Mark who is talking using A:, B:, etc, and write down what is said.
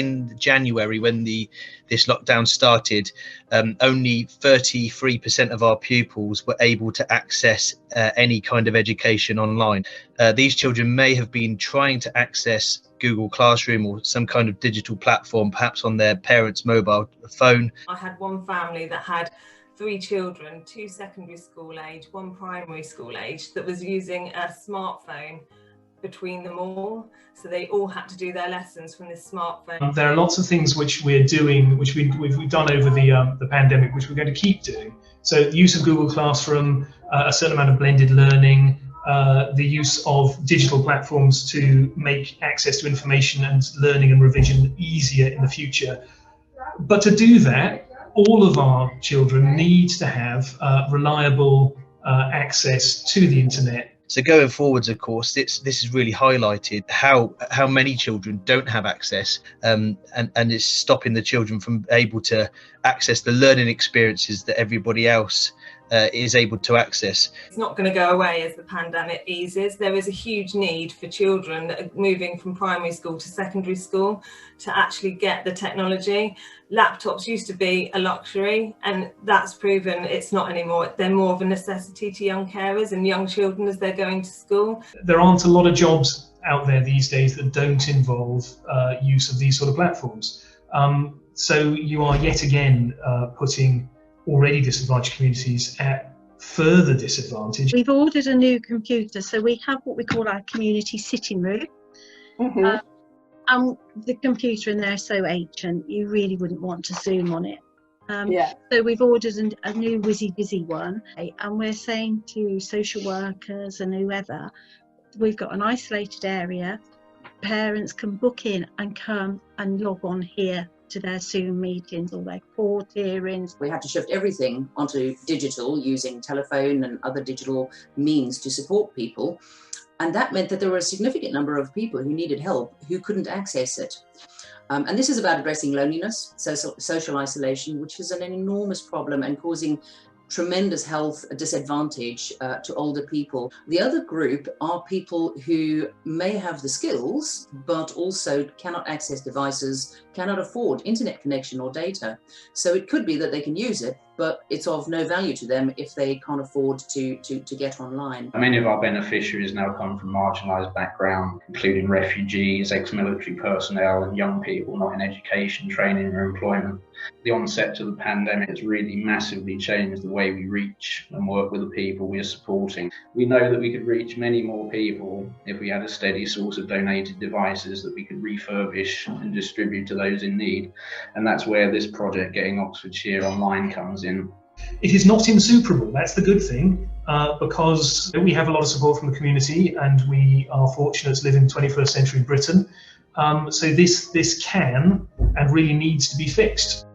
A: in January, when this lockdown started, only 33% of our pupils were able to access any kind of education online. These children may have been trying to access Google Classroom or some kind of digital platform, perhaps on their parents' mobile phone.
B: I had one family that had 3 children, 2 secondary school age, 1 primary school age, that was using a smartphone between them all. So they all had to do their lessons from this smartphone.
C: There are lots of things which we're doing, which we've done over the pandemic, which we're going to keep doing. So the use of Google Classroom, a certain amount of blended learning, the use of digital platforms to make access to information and learning and revision easier in the future. But to do that, all of our children need to have reliable access to the internet.
A: So going forwards, of course, this has really highlighted how many children don't have access, and it's stopping the children from able to access the learning experiences that everybody else is able to access.
B: It's not going to go away as the pandemic eases. There is a huge need for children moving from primary school to secondary school to actually get the technology. Laptops used to be a luxury, and that's proven it's not anymore. They're more of a necessity to young carers and young children as they're going to school.
C: There aren't a lot of jobs out there these days that don't involve use of these sort of platforms. So you are yet again putting already disadvantaged communities at further disadvantage.
D: We've ordered a new computer, so we have what we call our community sitting room. Mm-hmm. And the computer in there is so ancient, you really wouldn't want to Zoom on it. So we've ordered a new whizzy busy one, and we're saying to social workers and whoever, we've got an isolated area. Parents can book in and come and log on here to their Zoom meetings or their court hearings.
E: We had to shift everything onto digital using telephone and other digital means to support people. And that meant that there were a significant number of people who needed help who couldn't access it. And this is about addressing loneliness, social isolation, which is an enormous problem and causing tremendous health disadvantage to older people. The other group are people who may have the skills, but also cannot access devices, cannot afford internet connection or data. So it could be that they can use it, but it's of no value to them if they can't afford to get online.
F: Many of our beneficiaries now come from marginalised backgrounds, including refugees, ex-military personnel and young people not in education, training or employment. The onset of the pandemic has really massively changed the way we reach and work with the people we are supporting. We know that we could reach many more people if we had a steady source of donated devices that we could refurbish and distribute to those in need. And that's where this project, Getting Oxfordshire Online, comes in.
C: It is not insuperable, that's the good thing, because we have a lot of support from the community and we are fortunate to live in 21st century Britain. So this can and really needs to be fixed.